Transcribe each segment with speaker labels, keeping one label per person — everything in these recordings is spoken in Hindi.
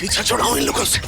Speaker 1: पीछा छुड़ाओ इन लोगों से।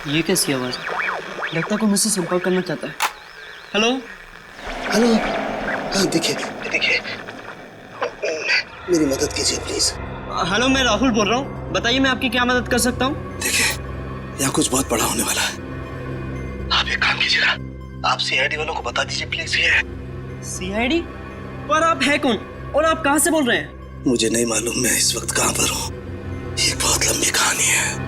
Speaker 2: ये कैसी आवाज? लगता को मुझसे संपर्क करना चाहता है। हेलो
Speaker 1: हेलो, हाँ देखिए देखिए, मेरी मदद कीजिए प्लीज।
Speaker 2: हेलो, मैं राहुल बोल रहा हूँ, बताइए मैं आपकी क्या मदद कर सकता हूँ?
Speaker 1: देखिए, यहाँ कुछ बहुत बड़ा होने वाला है। आप एक काम कीजिएगा, आप सीआईडी वालों को बता दीजिए प्लीज। ये
Speaker 2: सीआईडी? पर आप है कौन और आप कहाँ से बोल रहे हैं?
Speaker 1: मुझे नहीं मालूम मैं इस वक्त कहाँ पर हूँ। ये बहुत लंबी कहानी है।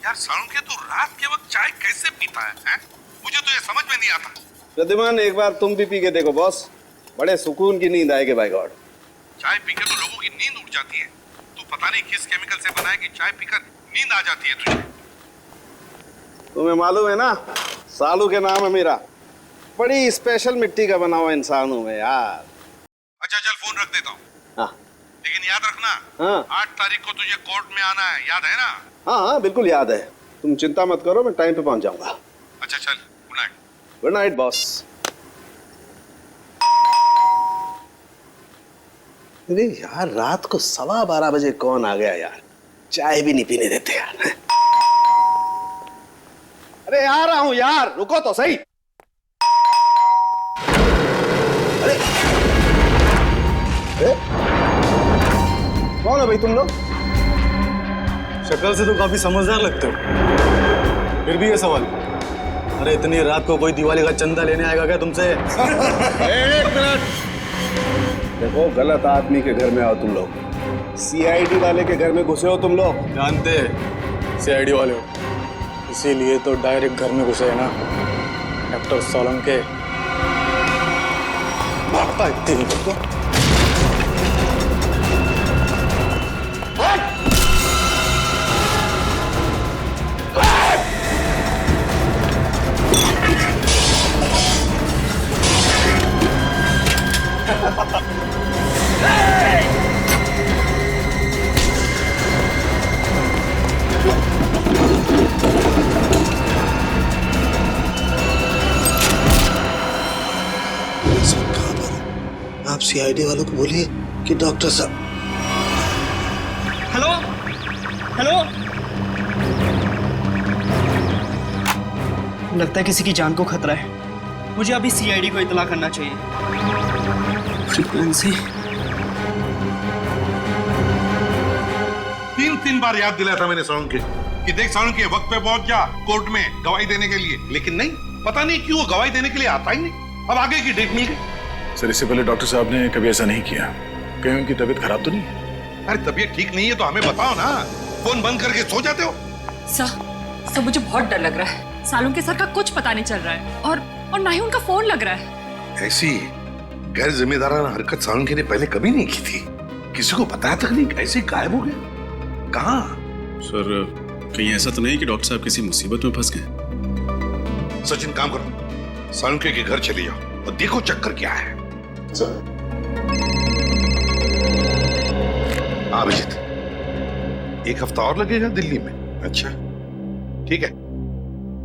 Speaker 3: यार सालुंखे, तू रात के वक्त चाय कैसे पीता है? मुझे तो ये समझ में नहीं आता।
Speaker 4: प्रद्युमन, एक बार तुम भी पी के देखो बॉस, बड़े सुकून की नींद आएगी बाय गॉड।
Speaker 3: चाय पीकर तो लोगों की नींद उड़ जाती है। तू पता नहीं किस केमिकल से बना है कि चाय पीकर नींद आ जाती है तुझे।
Speaker 4: तुम्हें मालूम है ना, सालू के नाम है मेरा। बड़ी स्पेशल मिट्टी का बना हुआ इंसान हूं मैं यार।
Speaker 3: अच्छा चल फोन रख देता हूँ,
Speaker 4: हाँ
Speaker 3: लेकिन याद रखना
Speaker 4: हाँ
Speaker 3: 8 तारीख को तुझे कोर्ट में आना है, याद है ना?
Speaker 4: हाँ हाँ बिल्कुल याद है। तुम चिंता मत करो, मैं टाइम पे पहुंच जाऊंगा।
Speaker 3: अच्छा चल, good night.
Speaker 4: Good night boss. अरे यार रात को 12:15 बजे कौन आ गया यार, चाय भी नहीं पीने देते यार। अरे आ रहा हूं यार, रुको तो सही। अरे कौन है भाई तुम लोग?
Speaker 5: शक्ल से तो काफी समझदार लगते हो, फिर भी ये सवाल। अरे इतनी रात को कोई दिवाली का चंदा लेने आएगा क्या तुमसे?
Speaker 4: एक मिनट देखो, गलत आदमी के घर में आओ तुम लोग। सीआईडी वाले के घर में घुसे हो तुम लोग।
Speaker 5: जानते सीआईडी वाले हो, इसीलिए तो डायरेक्ट घर में घुसे है ना डॉक्टर सोलंके। भागता इतनी तो
Speaker 1: आप सीआईडी वालों को बोलिए कि डॉक्टर साहब।
Speaker 2: हेलो हेलो, लगता है किसी की जान को खतरा है। मुझे अभी सीआईडी को इत्तला करना चाहिए। फ्रीक्वेंसी
Speaker 3: 3 बार याद दिलाया था मैंने सालुंके कि देख सालुंके वक्त पे पहुंच जा कोर्ट में गवाही देने के लिए, लेकिन नहीं, पता नहीं क्यों वो गवाही देने के लिए आता ही नहीं। अब आगे की डेट मिल गई।
Speaker 6: सर इससे पहले डॉक्टर साहब ने कभी ऐसा नहीं किया। कहीं उनकी तबीयत खराब तो नहीं है?
Speaker 3: अरे तबीयत ठीक नहीं है तो हमें बताओ ना, फोन बंद करके सो जाते हो।
Speaker 7: सर मुझे बहुत डर लग रहा है। सालुंके सर का कुछ पता नहीं चल रहा है और ना ही उनका फोन लग रहा है।
Speaker 3: ऐसी गैर जिम्मेदाराना हरकत सालुंके ने पहले कभी नहीं की थी। किसी को बताया तक नहीं, ऐसे गायब हो गया। कहाँ?
Speaker 6: सर कहीं ऐसा तो नहीं कि डॉक्टर साहब किसी मुसीबत में फंस गए?
Speaker 3: सचिन काम करो, सालुंके के घर चले जाओ और देखो चक्कर क्या है। अभिजीत, 1 हफ्ता और लगेगा दिल्ली में? अच्छा ठीक है,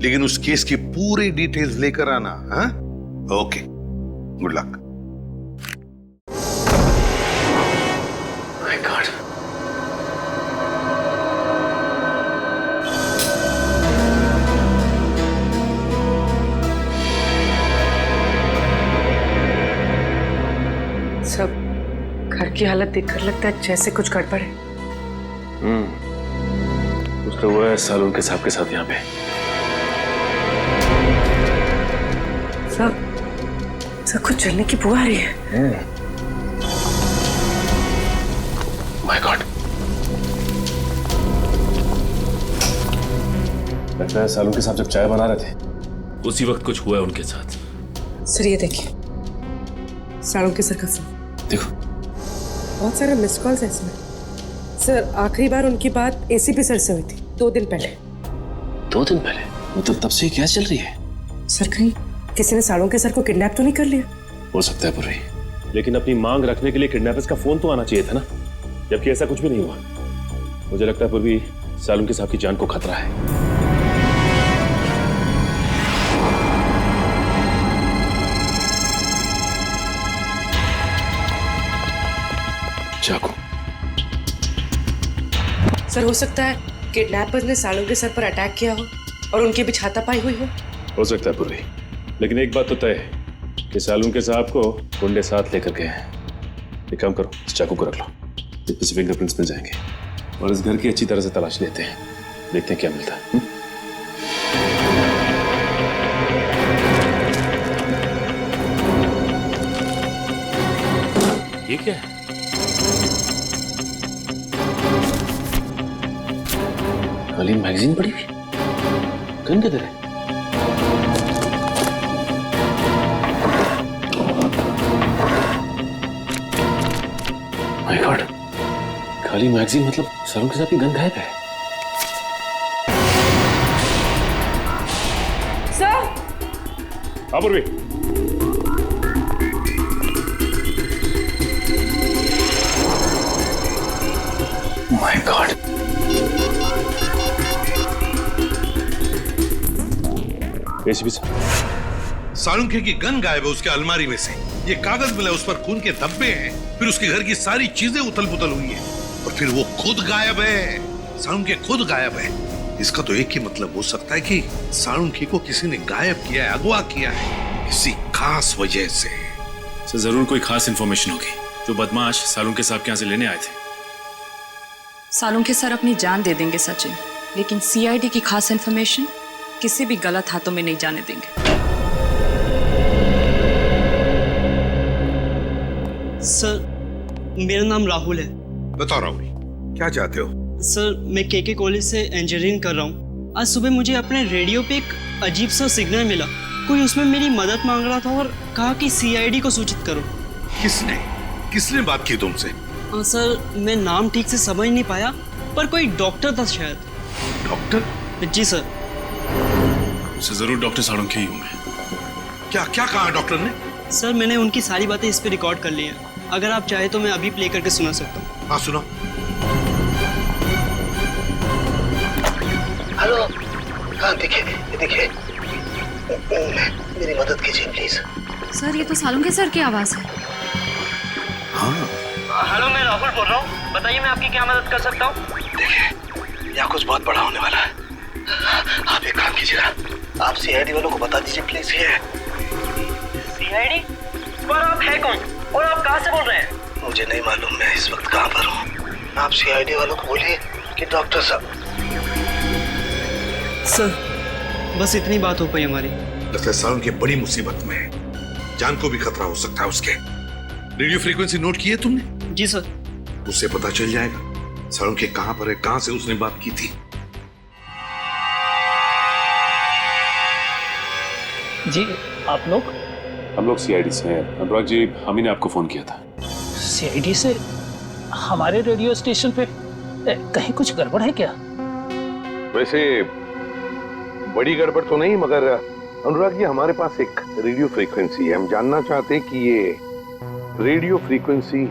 Speaker 3: लेकिन उस केस की पूरी डिटेल्स लेकर आना। हाँ okay, good luck.
Speaker 1: My God,
Speaker 7: सब घर की हालत देखकर लगता है जैसे कुछ गड़बड़ है।
Speaker 8: कुछ तो हुआ है सालुंके साहब के साथ यहाँ पे।
Speaker 7: सब कुछ जलने की बुआ आ रही है।
Speaker 8: माय गॉड, लगता है सालुंके साहब जब चाय बना रहे थे उसी वक्त कुछ हुआ है उनके साथ।
Speaker 9: सर ये देखिए, सालुंके सर का फोन।
Speaker 8: देखो
Speaker 9: बहुत सारे मिस कॉल्स है इसमें। सर आखिरी बार उनकी बात एसीपी सर से हुई थी 2 दिन पहले।
Speaker 8: 2 दिन पहले? मतलब तब से क्या चल रही है?
Speaker 9: सर कहीं किसी ने सालुंके सर को किडनैप तो नहीं कर लिया?
Speaker 8: हो सकता है पुरवी, लेकिन अपनी मांग रखने के लिए किडनैपर्स का फोन तो आना चाहिए था ना, जबकि ऐसा कुछ भी नहीं हुआ। मुझे लगता है पुरवी सालुंके साहब की जान को खतरा है। चाकू।
Speaker 9: सर हो सकता है किडनैपर्स ने सालुंके सर पर अटैक किया हो और उनके बीच हाथापाई हुई हो
Speaker 8: सकता है पुरवी, लेकिन एक बात तो तय है कि सालुंके साहब को गुंडे साथ लेकर गए हैं। एक काम करो, इस चाकू को रख लो, इसमें से फिंगरप्रिंट्स मिल जाएंगे और इस घर की अच्छी तरह से तलाश लेते हैं, देखते हैं क्या मिलता है। ये क्या है? खाली मैगजीन पड़ी हुई, गन किधर है? माय गॉड, खाली मैगजीन मतलब सालुंके साहब की गन गायब है। हाँ पूर्वी।
Speaker 1: My God,
Speaker 8: ACP sir,
Speaker 3: Salunkhe की गन गायब है उसके अलमारी में से। ये कागज मिला, उस पर खून के धब्बे हैं। फिर उसके घर की सारी चीजें उथल पुथल हुई हैं और फिर वो खुद गायब है। सालुंखे खुद गायब है। इसका तो एक ही मतलब हो सकता है कि सालुंखे को किसी ने गायब किया है, अगवा किया है किसी खास वजह से।
Speaker 8: सर जरूर कोई खास इंफॉर्मेशन होगी जो बदमाश सालुंखे साहब के यहाँ से लेने आए थे।
Speaker 7: सालुंखे सर अपनी जान दे देंगे सचिन, लेकिन सीआईडी की खास इंफॉर्मेशन किसी भी गलत हाथों में नहीं जाने देंगे।
Speaker 2: सर मेरा नाम राहुल है।
Speaker 3: बताओ राहुल, क्या चाहते हो?
Speaker 2: सर मैं केके कॉलेज से इंजीनियरिंग कर रहा हूँ। आज सुबह मुझे अपने रेडियो पे एक अजीब सा सिग्नल मिला। कोई उसमें मेरी मदद मांग रहा था और कहा कि सीआईडी को सूचित करो।
Speaker 3: किसने किसने बात की तुमसे?
Speaker 2: सर मैं नाम ठीक से समझ नहीं पाया, पर कोई डॉक्टर था शायद।
Speaker 3: डॉक्टर?
Speaker 2: जी सर।
Speaker 6: सर जरूर डॉक्टर सालुंखे ही होंगे।
Speaker 3: क्या क्या कहा डॉक्टर ने?
Speaker 2: सर मैंने उनकी सारी बातें इस पे रिकॉर्ड कर ली हैं। अगर आप चाहे तो मैं अभी प्ले करके सुना सकता हूँ।
Speaker 3: हाँ सुनो।
Speaker 1: हेलो, हाँ देखिए देखिए, मेरी मदद कीजिए प्लीज।
Speaker 7: सर ये तो सालुंखे सर की आवाज है।
Speaker 3: हाँ
Speaker 2: हेलो मैं राहुल बोल रहा हूँ, बताइए मैं आपकी क्या मदद कर सकता हूँ।
Speaker 1: देखिए यहाँ कुछ बहुत बड़ा होने वाला है। आप एक काम कीजिएगा, आप सीआईडी वालों को बता दीजिए प्लीज। ये
Speaker 2: सीआईडी? पर आप है कौन और आप कहाँ से बोल रहे हैं?
Speaker 1: मुझे नहीं मालूम मैं इस वक्त कहाँ पर हूँ। आप सीआईडी वालों को बोलिए कि डॉक्टर साहब।
Speaker 2: सर बस इतनी बात हो पाई हमारी।
Speaker 3: लगता है सालुंखे बड़ी मुसीबत में है, जान को भी खतरा हो सकता है उसके। रेडियो फ्रीक्वेंसी नोट की है तुमने?
Speaker 2: जी सर।
Speaker 3: उससे पता चल जाएगा सालुंखे कहाँ पर है, कहाँ से उसने बात की थी।
Speaker 10: जी आप लोग?
Speaker 8: हम लोग सीआईडी से हैं। अनुराग जी, हम ही ने आपको फोन किया था।
Speaker 10: सीआईडी से? हमारे रेडियो स्टेशन पे कहीं कुछ गड़बड़ है क्या?
Speaker 3: वैसे बड़ी गड़बड़ तो नहीं, मगर अनुराग जी हमारे पास एक रेडियो फ्रीक्वेंसी है। हम जानना चाहते हैं कि ये रेडियो फ्रीक्वेंसी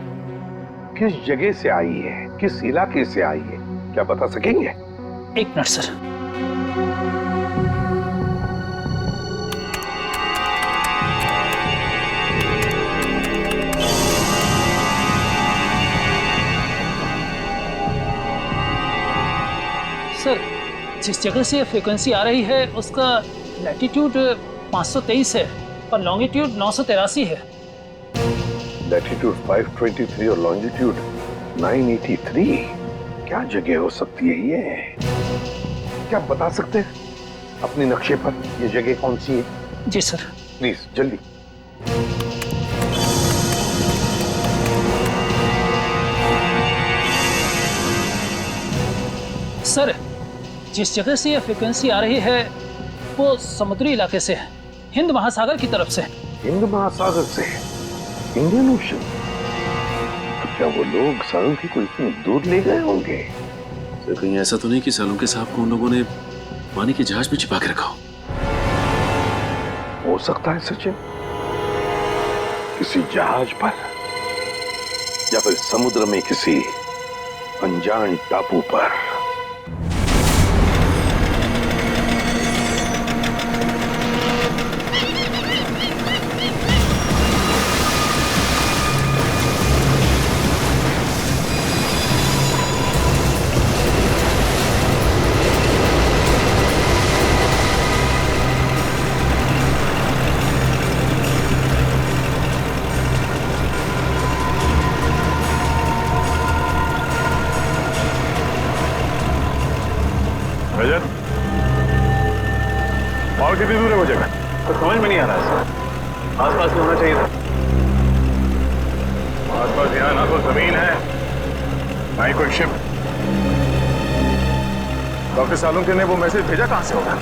Speaker 3: किस जगह से आई है, किस इलाके से आई है, क्या बता सकेंगे?
Speaker 10: एक मिनट सर। सर जिस जगह से फ्रीक्वेंसी आ रही है उसका लैटिट्यूड 523 है और लॉन्गिट्यूड 983 है।
Speaker 3: लैटिट्यूड 523 और लॉन्जिट्यूड 983। क्या जगह हो सकती है ये? क्या आप बता सकते हैं अपने नक्शे पर ये जगह कौन सी है?
Speaker 10: जी सर।
Speaker 3: प्लीज जल्दी।
Speaker 10: सर जिस जगह से ये फ्रीक्वेंसी आ रही है वो समुद्री इलाके से है, हिंद महासागर की तरफ से।
Speaker 3: हिंद महासागर से? Indian ocean? तो क्या वो लोग सालुंखे को इतनी दूर ले गए होंगे?
Speaker 8: सर कहीं ऐसा तो नहीं कि सालुंखे साहब को उन लोगों ने पानी के जहाज में छिपा के रखा
Speaker 3: हो सकता है सचिन, किसी जहाज पर या फिर समुद्र में किसी अनजान टापू पर।
Speaker 8: और कितनी दूर है वो जगह? तो समझ में नहीं आ रहा है। आसपास में होना चाहिए था। आसपास यहाँ ना तो जमीन है ना ही कोई शिप। डॉक्टर सालुंखे ने वो मैसेज भेजा कहाँ से होगा?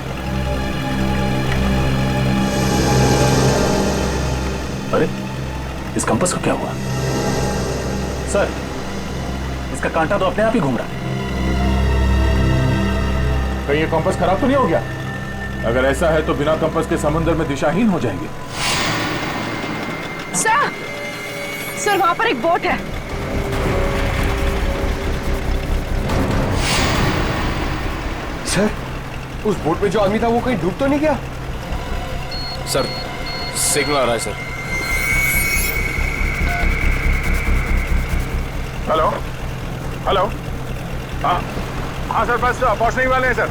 Speaker 8: अरे इस कंपास को क्या हुआ? सर इसका कांटा तो अपने आप ही घूम रहा है। कहीं ये कंपास खराब तो नहीं हो गया?
Speaker 11: अगर ऐसा है तो बिना कंपास के समुद्र में दिशाहीन हो जाएंगे।
Speaker 7: सर वहां पर एक बोट है।
Speaker 11: सर उस बोट में जो आदमी था वो कहीं डूब तो नहीं गया?
Speaker 12: सर सिग्नल आ रहा है सर।
Speaker 11: Hello hello. हाँ हाँ सर बस पहुंचने ही वाले हैं सर।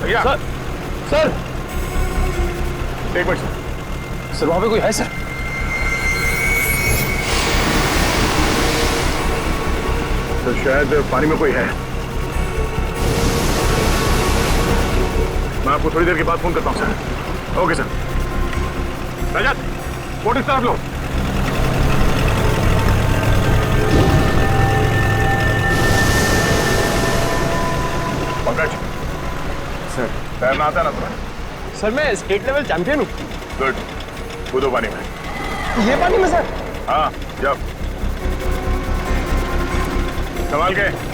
Speaker 11: भैया सर एक मिनट सर वहां पे कोई है सर? तो शायद पानी में कोई है। मैं आपको थोड़ी देर के बाद फोन करता हूं sir. Okay sir. Rajat boat इस तरफ लो। पंकज सर तैरना आता है ना तुम्हें?
Speaker 12: सर मैं स्टेट लेवल चैंपियन हूँ।
Speaker 11: गुड कूदो पानी में।
Speaker 12: ये पानी में सर?
Speaker 11: हाँ जब संभाल के।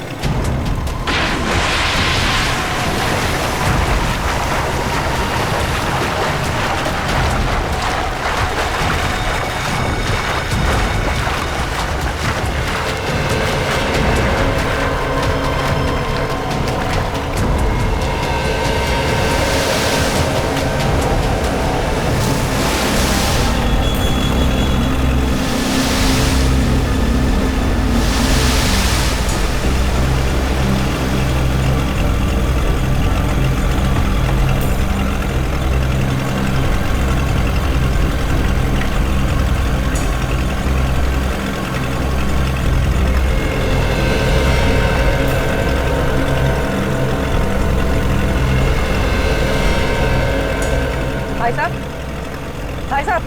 Speaker 9: भाई साहब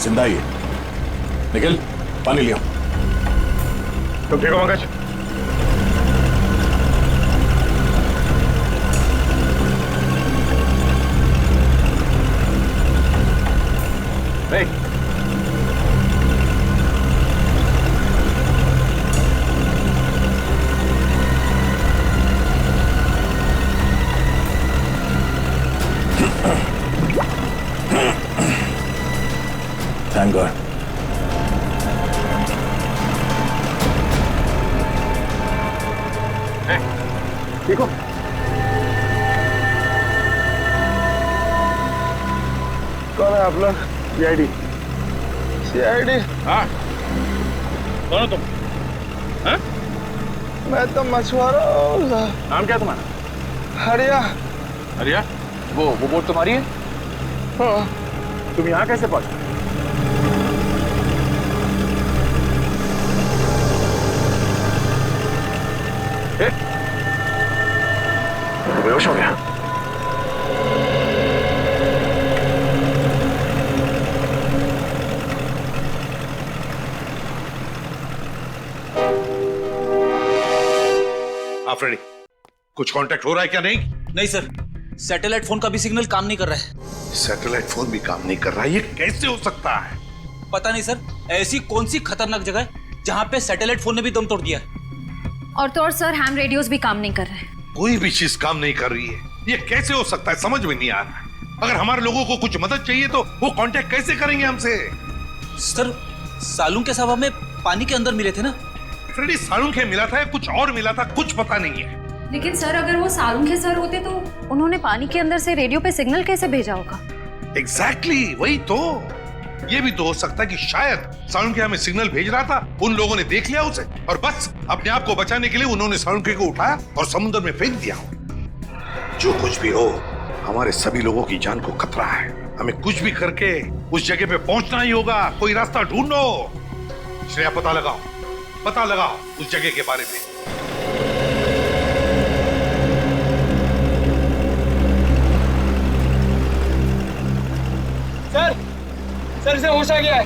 Speaker 11: जिंदा ही है। निखिल पानी लिया। तुम ठीक हो पंकज? नहीं Thank God. ठीक हो? कौन है आप लोग? CID? CID? हाँ। कौन हो तुम? हाँ? मैं तो मछुआरा हूँ। नाम क्या तुम्हारा? हरिया। हरिया? वो बोट तुम्हारी है? हाँ। तुम यहाँ कैसे पहुंचे? बेहोश हो गया।
Speaker 3: फ्रेडी कुछ कांटेक्ट हो रहा है क्या? नहीं
Speaker 1: सर, सैटेलाइट फोन का भी सिग्नल काम नहीं कर रहा है।
Speaker 3: सैटेलाइट फोन भी काम नहीं कर रहा है? ये कैसे हो सकता है?
Speaker 1: पता नहीं सर, ऐसी कौन सी खतरनाक जगह है जहां पे सैटेलाइट फोन ने भी दम तोड़ दिया है।
Speaker 13: और तो और सर, हैम रेडियोस भी काम नहीं कर रहे हैं।
Speaker 3: कोई भी चीज काम नहीं कर रही है। ये कैसे हो सकता है? समझ में नहीं आ रहा। अगर हमारे लोगों को कुछ मदद चाहिए तो वो कांटेक्ट कैसे करेंगे हमसे?
Speaker 1: सर, सालून के साहब हमें पानी के अंदर मिले थे ना।
Speaker 3: फ्रेडी, सालून के मिला था या कुछ और मिला था? कुछ पता नहीं है।
Speaker 13: लेकिन सर, अगर वो सालून के सर होते तो उन्होंने पानी के अंदर से रेडियो पे सिग्नल कैसे भेजा होगा?
Speaker 3: एग्जैक्टली, वही तो। ये भी तो हो सकता है कि शायद सालून के हमें सिग्नल भेज रहा था, उन लोगों ने देख लिया उसे और बस अपने आप को बचाने के लिए उन्होंने सालून के को उठाया और समुद्र में फेंक दिया। जो कुछ भी हो, हमारे सभी लोगों की जान को खतरा है। हमें कुछ भी करके उस जगह पे पहुंचना ही होगा। कोई रास्ता ढूंढो। श्रेया, पता लगाओ उस जगह के बारे में।
Speaker 12: सर से होश आ गया है।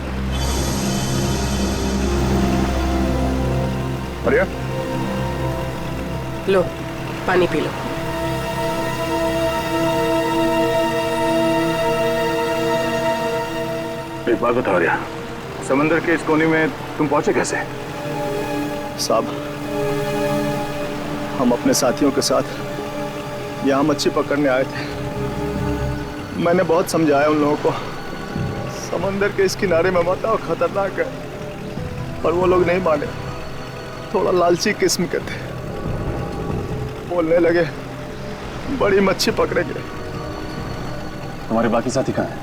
Speaker 11: बढ़िया।
Speaker 9: लो पानी पी लो।
Speaker 11: एक बात बताओ रिया, समंदर के इस कोने में तुम पहुंचे कैसे?
Speaker 14: साहब, हम अपने साथियों के साथ यहाँ मच्छी पकड़ने आए थे। मैंने बहुत समझाया उन लोगों को, समंदर के इस किनारे में मत आओ, खतरनाक है, पर वो लोग नहीं माने। थोड़ा लालची किस्म के थे, बोलने लगे बड़ी मच्छी पकड़ेंगे।
Speaker 8: तुम्हारे बाकी साथी कहाँ हैं?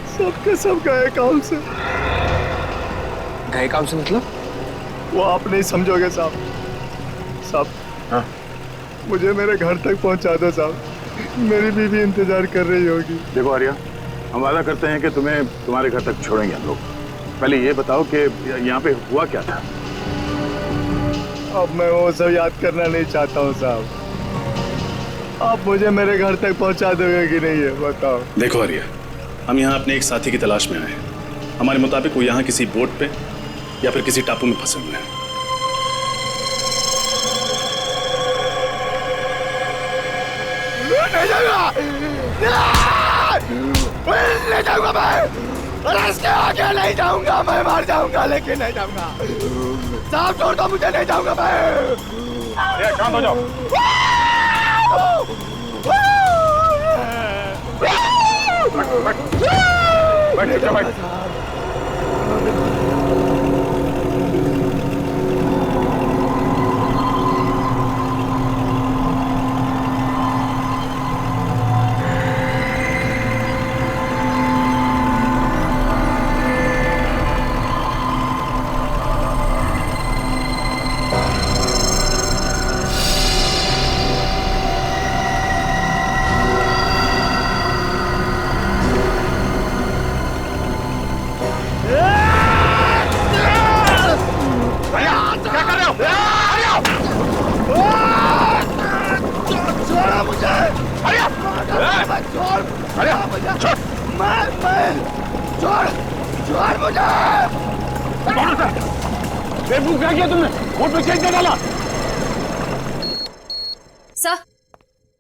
Speaker 14: सबके सब गए काम से।
Speaker 12: गए काम से मतलब?
Speaker 14: वो आप नहीं समझोगे साहब। साहब,
Speaker 12: हाँ?
Speaker 14: मुझे मेरे घर तक पहुंचा दो साहब, मेरी बीवी इंतजार कर रही होगी।
Speaker 11: देखो आर्या, हम वादा करते हैं कि तुम्हें तुम्हारे घर तक छोड़ेंगे हम लोग। पहले ये बताओ कि यहाँ पे हुआ क्या था?
Speaker 14: अब मैं वो सब याद करना नहीं चाहता हूँ साहब। आप मुझे मेरे घर तक पहुंचा दोगे कि नहीं, है बताओ।
Speaker 6: देखो आर्या, हम यहाँ अपने एक साथी की तलाश में आए हैं। हमारे मुताबिक वो यहाँ किसी बोट पे या फिर किसी टापू में फंसे हुए हैं।
Speaker 14: नहीं जाऊंगा, नहीं जाऊंगा मैं, इसके आगे नहीं जाऊंगा, मैं मार जाऊंगा लेकिन नहीं जाऊंगा। साहब छोड़ दो मुझे, नहीं जाऊंगा मैं।
Speaker 11: शांत हो जाओ। बैठ।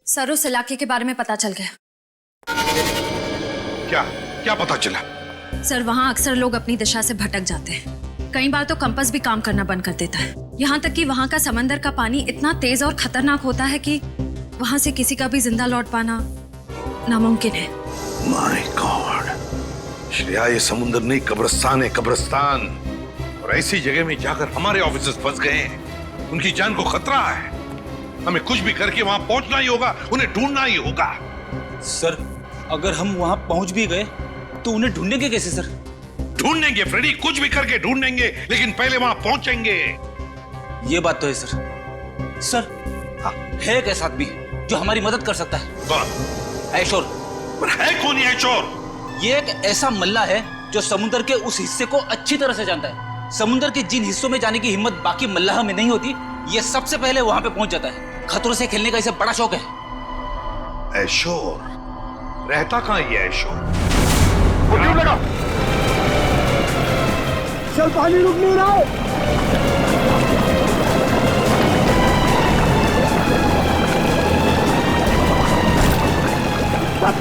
Speaker 13: सर, उस इलाके के बारे में पता चल गया।
Speaker 3: क्या पता चला?
Speaker 13: सर, वहाँ अक्सर लोग अपनी दिशा से भटक जाते हैं। कई बार तो कंपास भी काम करना बंद कर देता है। यहाँ तक कि वहाँ का समंदर का पानी इतना तेज और खतरनाक होता है कि वहाँ से किसी का भी जिंदा लौट पाना नामुमकिन है।
Speaker 3: माय गॉड, श्रेया, ये समुद्र नहीं कब्रिस्तान है, कब्रिस्तान। और ऐसी जगह में जाकर हमारे ऑफिसर्स फंस गए हैं। उनकी जान को खतरा है। हमें कुछ भी करके वहां पहुंचना ही होगा, उन्हें ढूंढना ही होगा।
Speaker 15: सर, अगर हम वहां पहुंच भी गए तो उन्हें ढूंढेंगे कैसे सर?
Speaker 3: ढूंढेंगे फ्रेडी, कुछ भी करके ढूंढेंगे, लेकिन पहले वहां पहुंचेंगे।
Speaker 15: ये बात तो है सर। सर, हाँ, है एक ऐसा आदमी जो हमारी मदद कर सकता है।
Speaker 3: कौन?
Speaker 15: ऐशोर।
Speaker 3: पर है कौन ये ऐशोर?
Speaker 15: ये एक ऐसा मल्ला है जो समुद्र के उस हिस्से को अच्छी तरह से जानता है। समुद्र के जिन हिस्सों में जाने की हिम्मत बाकी मल्लाह में नहीं होती, ये सबसे पहले वहां पे पहुंच जाता है। खतरों से खेलने का इसे बड़ा शौक है।
Speaker 3: ऐशोर रहता कहाँ ये ऐशोर?
Speaker 14: क्यों लगा? चल, पानी रुक नहीं रहा है।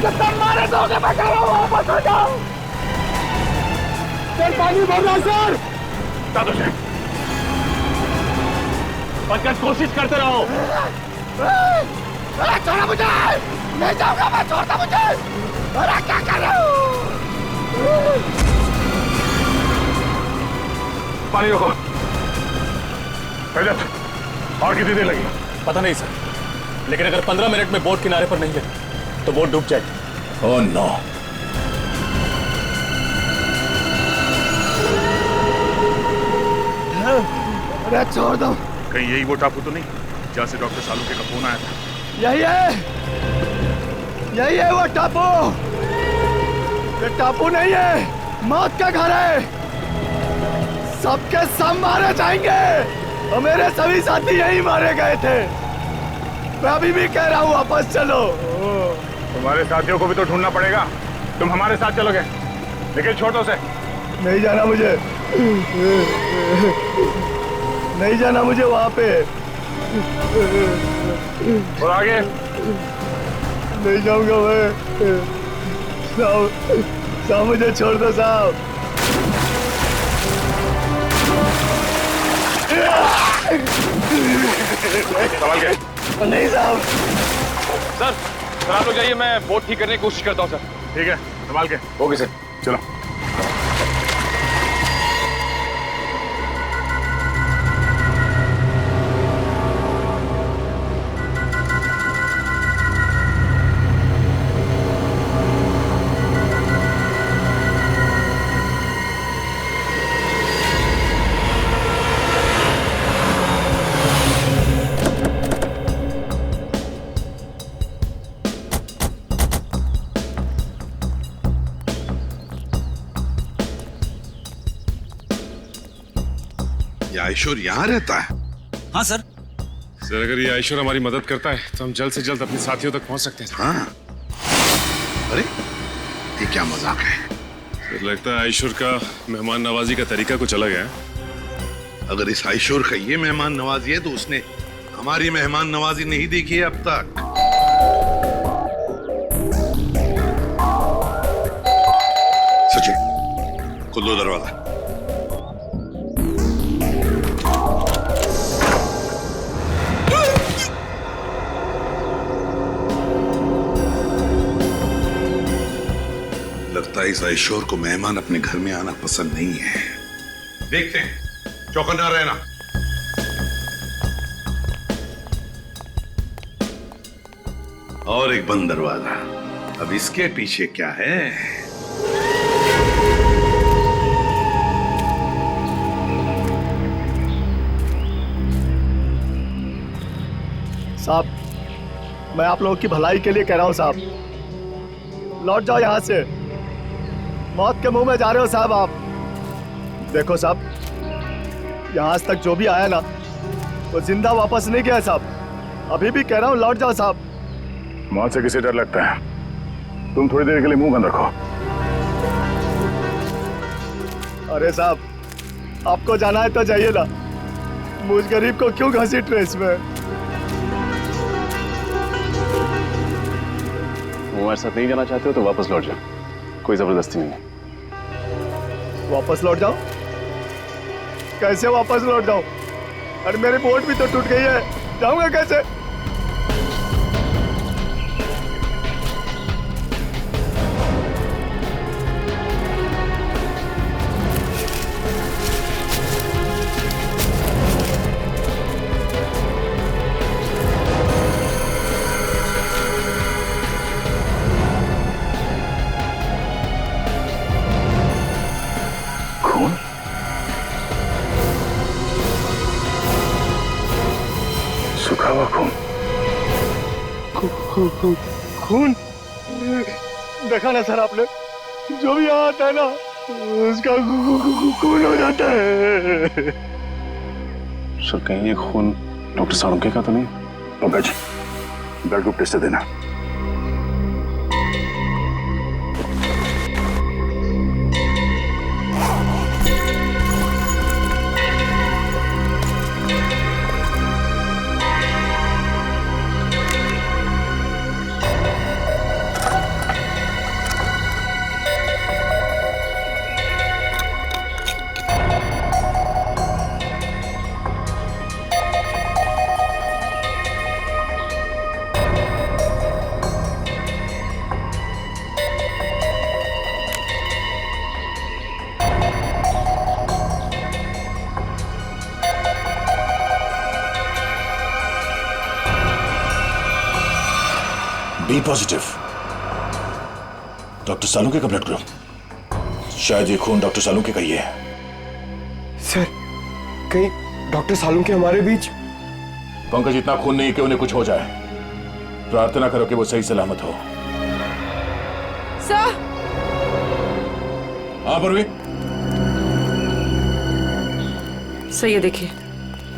Speaker 14: सब मारे दोगे, मैं कह रहा हूँ वापस हो जाओ। चल, पानी भर रहा सर।
Speaker 11: बचकर कोशिश करते रहो।
Speaker 14: छोड़ा मुझे, नहीं जाऊंगा मैं, छोड़ता मुझे। अरे क्या कर रहे हो?
Speaker 11: पानी रोको। और कितनी देर लगी?
Speaker 8: पता नहीं सर, लेकिन अगर 15 मिनट में बोट किनारे पर नहीं लगी तो बोट डूब जाएगी।
Speaker 12: Oh no.
Speaker 14: अरे छोड़ दो।
Speaker 11: कहीं यही वो टापू तो नहीं जहाँ से डॉक्टर सालुंखे का फोन आया था?
Speaker 14: यही है वो टापू। ये टापू नहीं है, मौत का घर है। सबके सब मारे जाएंगे और मेरे सभी साथी यही मारे गए थे। मैं अभी भी कह रहा हूँ वापस चलो।
Speaker 11: तुम्हारे साथियों को भी तो ढूंढना पड़ेगा। तुम हमारे साथ चलोगे, लेकिन छोड़ दो उसे।
Speaker 14: नहीं जाना मुझे, नहीं जाना मुझे वहां पे।
Speaker 11: और आगे
Speaker 14: नहीं जाऊंगा मैं। साहब, मुझे छोड़ दो साहब।
Speaker 11: संभाल के।
Speaker 14: नहीं साहब।
Speaker 11: सर आप लोग जाइए, मैं बोट ठीक करने की कोशिश करता हूँ सर।
Speaker 3: ठीक है, संभाल के।
Speaker 11: ओके सर,
Speaker 3: चलो। ये आयशोर यहाँ रहता है?
Speaker 15: हाँ सर।
Speaker 8: सर अगर ये आयशोर हमारी मदद करता है तो हम जल्द से जल्द अपने साथियों तक पहुंच सकते हैं।
Speaker 3: हाँ। अरे ये क्या मजाक है?
Speaker 8: सर लगता है आयशोर का मेहमान नवाजी का तरीका कुछ अलग है।
Speaker 3: अगर इस आयशोर का ये मेहमान नवाजी है तो उसने हमारी मेहमान नवाजी नहीं देखी है अब तक। सचिन खोल दो दरवाजा। लगता है इस आयशोर को मेहमान अपने घर में आना पसंद नहीं है। देखते हैं, चौकन्ना रहना। और एक बंद दरवाजा। अब इसके पीछे क्या है?
Speaker 14: साहब मैं आप लोगों की भलाई के लिए कह रहा हूं साहब, लौट जाओ यहां से। मौत के मुंह में जा रहे हो साहब आप। देखो साहब, यहां आज तक जो भी आया ना वो जिंदा वापस नहीं गया साहब। अभी भी कह रहा हूं लौट जाओ साहब।
Speaker 11: मौत से किसे डर लगता है? तुम थोड़ी देर के लिए मुंह बंद रखो।
Speaker 14: अरे साहब आपको जाना है तो जाइए ना, मुझ गरीब को क्यों घसीट रहे इसमें?
Speaker 6: हमारे साथ नहीं जाना चाहते हो तो वापस लौट जाओ, कोई जबरदस्ती नहीं है।
Speaker 14: वापस लौट जाओ? कैसे वापस लौट जाऊं? अरे मेरी बोट भी तो टूट गई है, जाऊंगा कैसे? खून देखा ना सर आपने, जो भी यहाँ आता है ना उसका खून हो जाता है।
Speaker 6: सर कहीं ये खून डॉक्टर सालुंखे का तो नहीं?
Speaker 11: पंकज ब्लड ग्रुप टेस्ट देना।
Speaker 16: बी पॉजिटिव, डॉक्टर सालुंखे का ब्लड ग्रुप। शायद ये खून डॉक्टर सालुंखे का ही है।
Speaker 14: सर कहीं डॉक्टर सालुंखे हमारे बीच?
Speaker 16: पंकज इतना खून नहीं कि उन्हें कुछ हो जाए। प्रार्थना करो कि वो सही सलामत हो।
Speaker 9: सर।
Speaker 16: हाँ परवी।
Speaker 9: सर ये देखिए,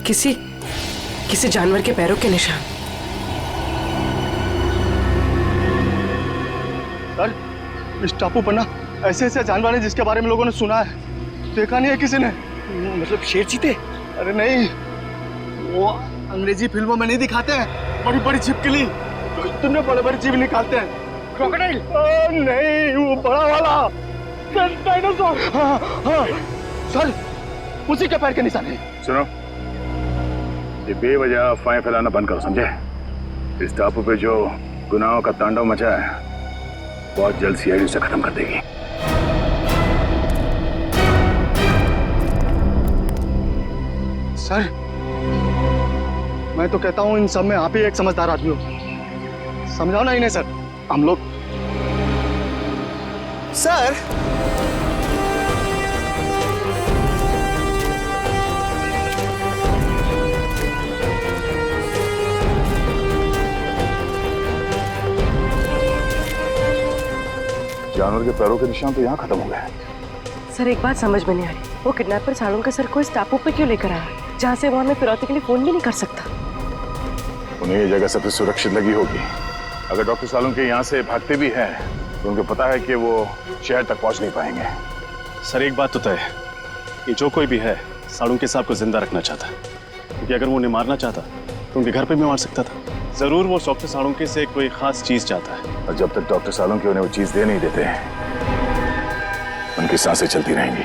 Speaker 9: किसी जानवर के पैरों के निशान।
Speaker 14: सर इस टापू पर ना ऐसे ऐसे जानवर हैं जिसके बारे में लोगों ने सुना है, देखा नहीं है किसी ने। मतलब शेर चीते? अरे नहीं, वो अंग्रेजी फिल्मों में नहीं दिखाते हैं, बड़ी बड़ी छिपकली तो इतने बड़े बड़े जीव निकालते हैं। क्रोकोडाइल? नहीं, वो बड़ा वाला डायनासोर। हाँ हाँ सर, उसी के पैर के निशान है।
Speaker 11: सुनो,
Speaker 16: ये बेवजह अफवाहें फैलाना बंद करो, समझे? इस टापू पे जो गुनाहों का तांडव मचा है बहुत जल्द सीआईडी से खत्म कर देगी।
Speaker 14: सर, मैं तो कहता हूँ इन सब में आप ही एक समझदार आदमी हो। समझाओ ना इन्हें सर। हम लोग
Speaker 1: सर,
Speaker 16: जानवर के पैरों के निशान तो यहाँ खत्म हो गए।
Speaker 9: सर, एक बात समझ में नहीं आ रही, वो किडनैपर सालुंके सर को इस टापू पे क्यों लेकर आया, जहाँ से वो हमें फिरौती के लिए फोन भी नहीं कर सकता?
Speaker 16: उन्हें ये जगह सबसे सुरक्षित लगी होगी। अगर डॉक्टर सालुंके यहाँ से भागते भी हैं तो उनको पता है कि वो शहर तक पहुँच नहीं पाएंगे।
Speaker 6: सर, एक बात तो तय है, ये जो कोई भी है सालुंके साहब को जिंदा रखना चाहता है, क्योंकि अगर वो उन्हें मारना चाहता तो उनके घर पे भी मार सकता था। जरूर वो डॉक्टर सालुंके से कोई खास चीज चाहता है,
Speaker 16: और जब तक डॉक्टर सालुंके उन्हें वो चीज दे नहीं देते हैं उनकी सांसें चलती रहेंगी।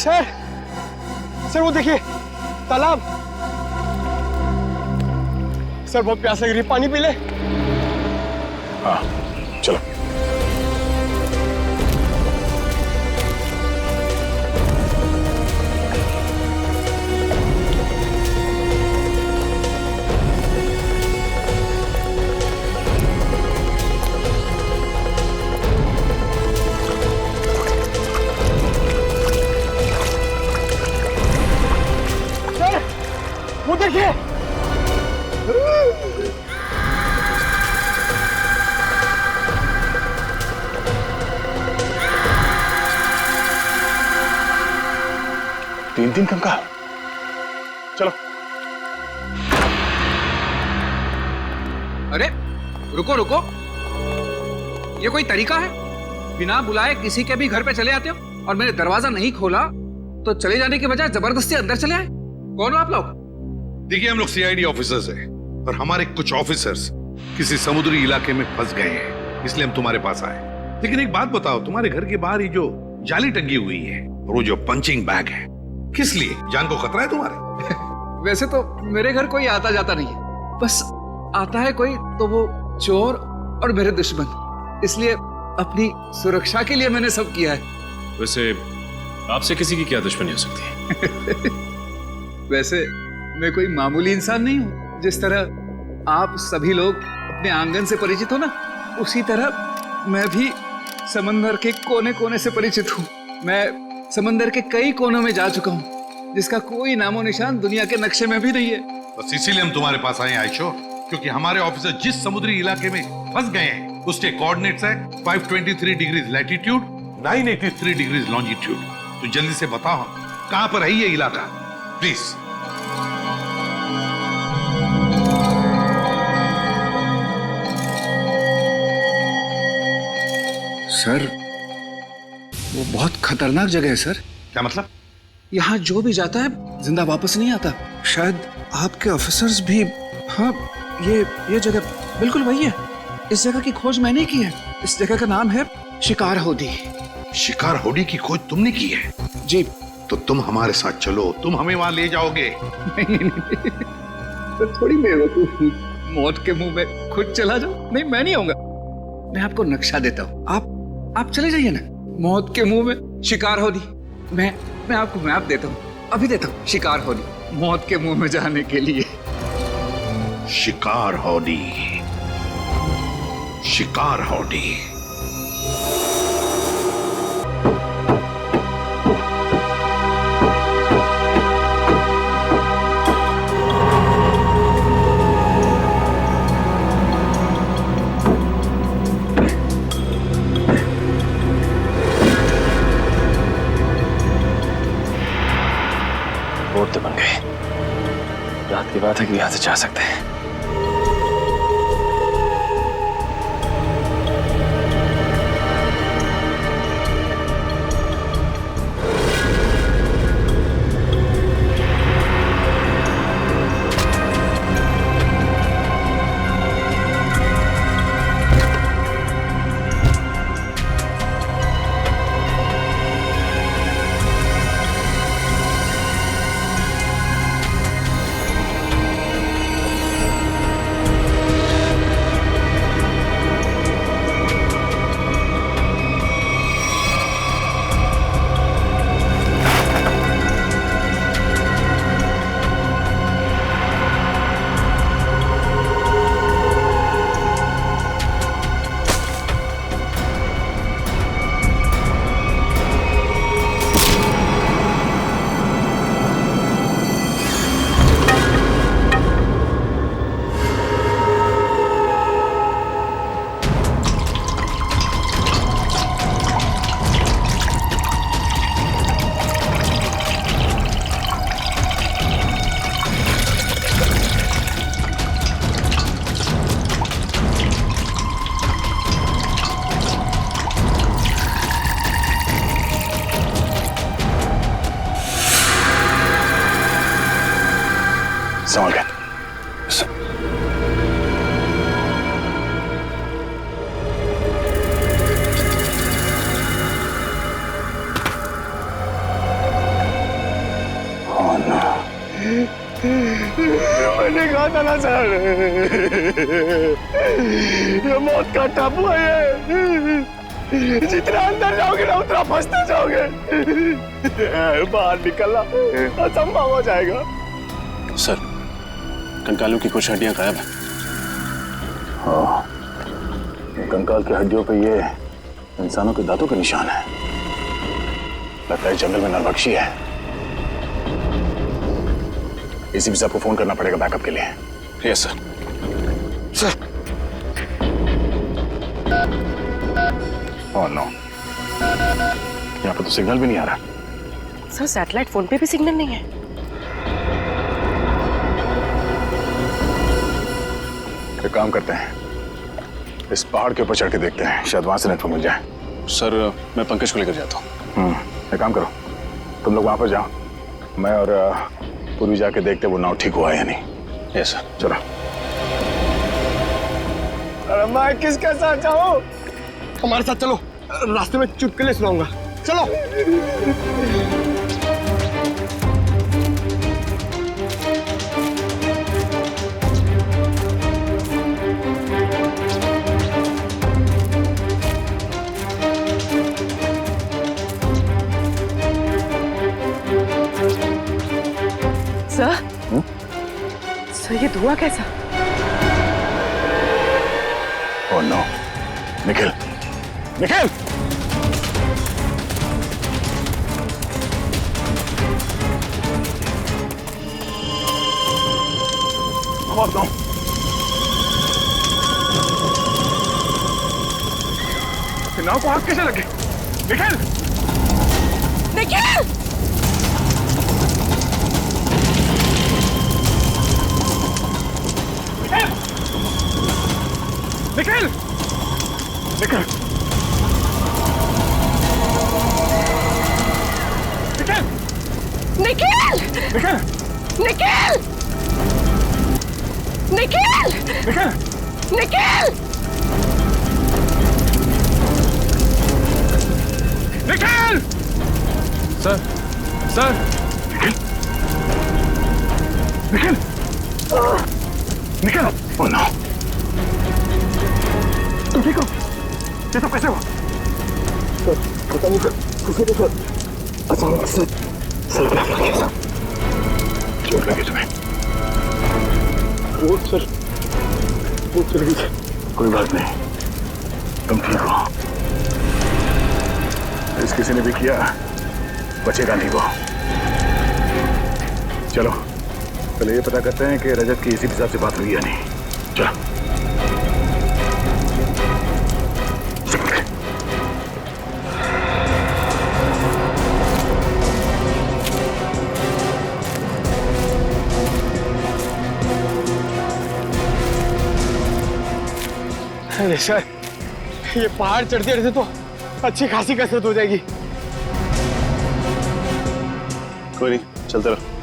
Speaker 14: सर, सर वो देखिए तालाब। सर बहुत प्यास लग रही है, पानी पी ले।
Speaker 16: हाँ चलो।
Speaker 14: वो देखिए।
Speaker 16: तीन कंकाल। चलो।
Speaker 17: अरे रुको रुको, ये कोई तरीका है? बिना बुलाए किसी के भी घर पे चले आते हो और मैंने दरवाजा नहीं खोला तो चले जाने के बजाय जबरदस्ती अंदर चले आए। कौन हो आप लोग?
Speaker 3: देखिए, हम लोग सीआईडी ऑफिसर्स हैं और हमारे कुछ ऑफिसर्स किसी समुद्री इलाके में फंस गए हैं, इसलिए हम तुम्हारे पास आए। लेकिन एक बात बताओ, तुम्हारे घर के बाहर ये जो जाली टंगी हुई है और वो जो पंचिंग बैग है, किस लिए? जान को खतरा है तुम्हारे?
Speaker 17: वैसे तो मेरे घर कोई आता जाता नहीं है, बस आता है कोई तो वो चोर और मेरे दुश्मन, इसलिए अपनी सुरक्षा के लिए मैंने सब किया है।
Speaker 8: वैसे आपसे किसी की क्या दुश्मनी हो सकती है?
Speaker 17: वैसे मैं कोई मामूली इंसान नहीं हूँ। जिस तरह आप सभी लोग अपने आंगन से परिचित हो ना, उसी तरह मैं भी समंदर के कोने कोने से परिचित हूँ। मैं समंदर के कई कोनों में जा चुका हूँ, जिसका कोई नामो निशान दुनिया के नक्शे में भी नहीं है।
Speaker 3: बस इसीलिए हम तुम्हारे पास आए आयशो, क्योंकि हमारे ऑफिसर जिस समुद्री इलाके में फंस गए हैं उसके कोऑर्डिनेट्स है 523 डिग्रीज लैटिट्यूड, 983 डिग्रीज लॉन्जिट्यूड। तो जल्दी से बताओ कहां पर है ये इलाका, प्लीज।
Speaker 17: सर, वो बहुत खतरनाक जगह है सर।
Speaker 3: क्या मतलब?
Speaker 17: यहाँ जो भी जाता है जिंदा वापस नहीं आता। शायद आपके ऑफिसर्स भी। हाँ, ये जगह बिल्कुल वही है। इस जगह की खोज मैंने की है। इस जगह का नाम है शिकार होडी।
Speaker 3: शिकार होडी की खोज तुमने की है?
Speaker 17: जी।
Speaker 3: तो तुम हमारे साथ चलो, तुम हमें वहां ले जाओगे।
Speaker 17: नहीं, तो थोड़ी बेवकूफ हूँ, मौत के मुंह में खुद चला जाओ। नहीं, मैं नहीं आऊंगा। मैं आपको नक्शा देता हूँ, आप चले जाइए ना। मौत के मुंह में शिकार होडी। मैं आपको मैप देता हूँ, अभी देता हूँ। शिकार होडी, मौत के मुंह में जाने के लिए।
Speaker 3: शिकार होडी, शिकार होडी।
Speaker 8: बोट तो बन गई। रात की बात है कि यहां से जा सकते हैं।
Speaker 16: संभाल के।
Speaker 14: मैंने कहा था ना सर, ये मौत का टापू है। जितना अंदर जाओगे ना उतना फंसते जाओगे। बाहर निकलना असंभव हो जाएगा।
Speaker 6: सर, कंकालों की कुछ हड्डियां गायब हैं।
Speaker 16: हाँ, कंकाल की हड्डियों पे ये इंसानों के दांतों के निशान है। लगता है जंगल में नरभक्षी है। एसीपी साहब को फोन करना पड़ेगा बैकअप के लिए।
Speaker 6: Yes sir.
Speaker 16: Sir. Oh no, यहाँ पे तो सिग्नल भी नहीं आ रहा।
Speaker 9: सर, सैटेलाइट फोन पे भी सिग्नल नहीं है।
Speaker 16: एक काम करते हैं, इस पहाड़ के ऊपर चढ़ के देखते हैं, शायद वहां से नेटवर्क मिल जाए।
Speaker 6: सर, मैं पंकज को लेकर जाता हूँ।
Speaker 16: एक काम करो, तुम लोग वहां पर जाओ, मैं और पूर्वी जाके देखते वो नाव ठीक हुआ है या नहीं।
Speaker 6: Yes sir.
Speaker 16: चलो।
Speaker 14: अरे मैं किसके साथ जाऊं? हमारे साथ चलो, रास्ते में चुटकुले सुनाऊंगा। चलो।
Speaker 9: सर, ये धुआं कैसा?
Speaker 16: Oh no, Nikhil, Nikhil! Oh no! नाव को आग कैसे लगे? Nikhil!
Speaker 9: Nikhil!
Speaker 16: Nikhil! Nikhil!
Speaker 9: Nikhil!
Speaker 16: Nikhil!
Speaker 9: Nikhil! Nikhil!
Speaker 16: Nikhil!
Speaker 9: Nikhil!
Speaker 16: Nikhil!
Speaker 12: Sir, sir!
Speaker 16: Nikhil! Nikhil! Oh no! तुम ठीक हो? ये सब कैसे हुआ?
Speaker 14: सर, पता नहीं सर, किसी को अचानक से सर पे हमला किया।
Speaker 16: चोट लगी तुम्हें?
Speaker 14: वो सर, वो चल गई थी।
Speaker 16: कोई बात नहीं, तुम ठीक हो। इस किसी ने भी किया, बचेगा नहीं वो। चलो, पहले ये पता करते हैं कि रजत की एसीपी साहब से बात हुई या नहीं। चलो।
Speaker 14: अरे सर, ये पहाड़ चढ़ते चढ़ते तो अच्छी खासी कसरत हो जाएगी।
Speaker 6: कोई नहीं, चलते रहो।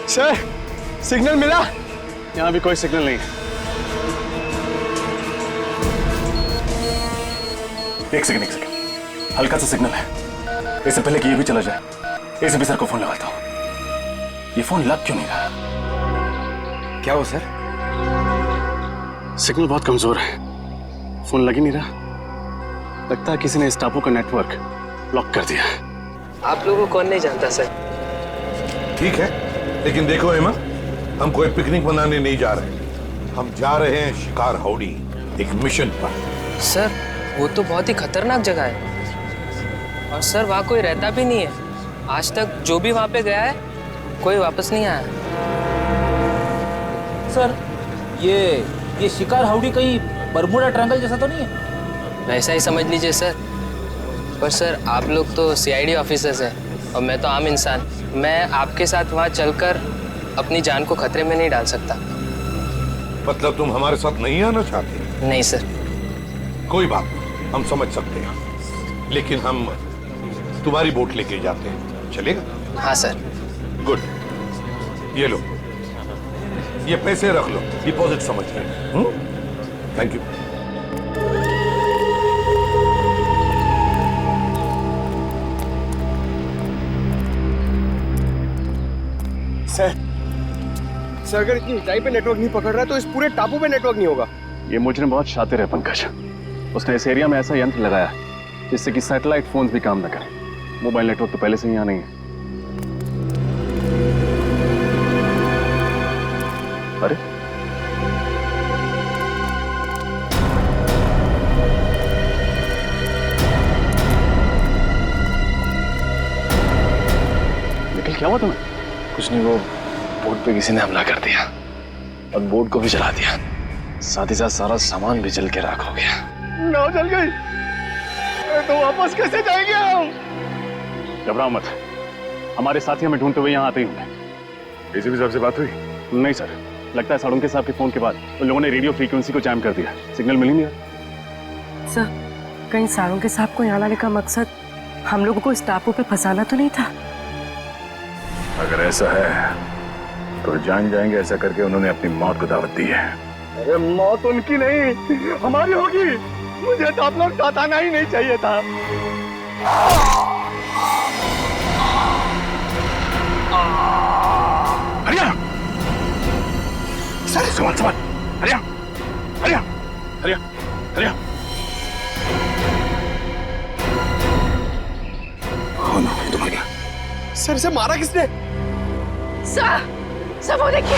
Speaker 14: सर, सिग्नल मिला?
Speaker 6: यहाँ भी कोई सिग्नल नहीं है।
Speaker 16: एक सेकंड, हल्का सा सिग्नल है। इससे पहले कि ये भी चला जाए, एसीपी सर को फोन लगाता हूँ। ये फोन लग क्यों नहीं रहा?
Speaker 12: क्या हो सर?
Speaker 6: सिग्नल बहुत कमजोर है, फोन लग ही नहीं रहा। लगता है किसी ने इस टापू का नेटवर्क ब्लॉक कर दिया।
Speaker 18: आप लोगों को कौन नहीं जानता सर।
Speaker 3: ठीक है, लेकिन देखो एमा, हम कोई पिकनिक मनाने नहीं जा रहे, हम जा रहे हैं शिकार हाउडी, एक मिशन पर।
Speaker 18: सर, वो तो बहुत ही खतरनाक जगह है और सर वहाँ कोई रहता भी नहीं है। आज तक जो भी वहाँ पे गया है कोई वापस नहीं आया।
Speaker 15: सर, ये शिकार हाउडी कहीं बरमूडा ट्रायंगल जैसा तो नहीं है?
Speaker 18: वैसा ही समझ लीजिए सर। पर सर आप लोग तो सीआईडी ऑफिसर्स हैं और मैं तो आम इंसान। मैं आपके साथ वहाँ चलकर अपनी जान को खतरे में नहीं डाल सकता।
Speaker 3: मतलब तुम हमारे साथ नहीं आना चाहते?
Speaker 18: नहीं सर।
Speaker 3: कोई बात नहीं, हम समझ सकते हैं, लेकिन हम तुम्हारी बोट लेके जाते हैं, चलेगा?
Speaker 18: हाँ सर।
Speaker 3: गुड, ये लो, ये पैसे रख लो, डिपॉजिट समझ के। Thank you.
Speaker 14: सर अगर इतनी ऊंचाई पे नेटवर्क नहीं पकड़ रहा तो इस पूरे टापू पे नेटवर्क नहीं होगा।
Speaker 6: ये मुजरिम बहुत शातिर है पंकज। उसने इस एरिया में ऐसा यंत्र लगाया जिससे कि सैटेलाइट फोन्स भी काम न करें। मोबाइल नेटवर्क तो पहले से ही यहाँ नहीं है। अरे निखिल, क्या हुआ तुम्हें?
Speaker 12: कुछ नहीं, वो बोट पे किसी ने हमला कर दिया और बोट को भी जला दिया, साथ ही साथ सारा सामान भी जल के राख हो गया।
Speaker 14: नाव जल गई तो वापस कैसे जाएंगे हम?
Speaker 6: घबराओ मत, हमारे साथी हमें ढूंढते हुए यहाँ आते ही होंगे।
Speaker 12: एसीपी साहब से बात हुई?
Speaker 6: नहीं सर, लगता है साळुंखे साहब के फोन के बाद उन लोगों ने रेडियो फ्रीक्वेंसी को जैम कर दिया। सिग्नल मिल ही नहीं रहा।
Speaker 9: सर कहीं साळुंखे साहब को यहाँ लाने का मकसद हम लोगों को इस टापू पे फंसाना तो नहीं था?
Speaker 12: अगर ऐसा है तो जान जाएंगे ऐसा करके उन्होंने अपनी मौत को दावत दी है।
Speaker 14: अरे मौत उनकी नहीं हमारी होगी। मुझे तो आप लोग साथ आना ही नहीं चाहिए था।
Speaker 12: हरिया सर, संभाल हरिया हरिया हरिया हरिया।
Speaker 1: कौन हो तुम्हारे क्या?
Speaker 14: सर से मारा किसने?
Speaker 9: सर वो देखिए।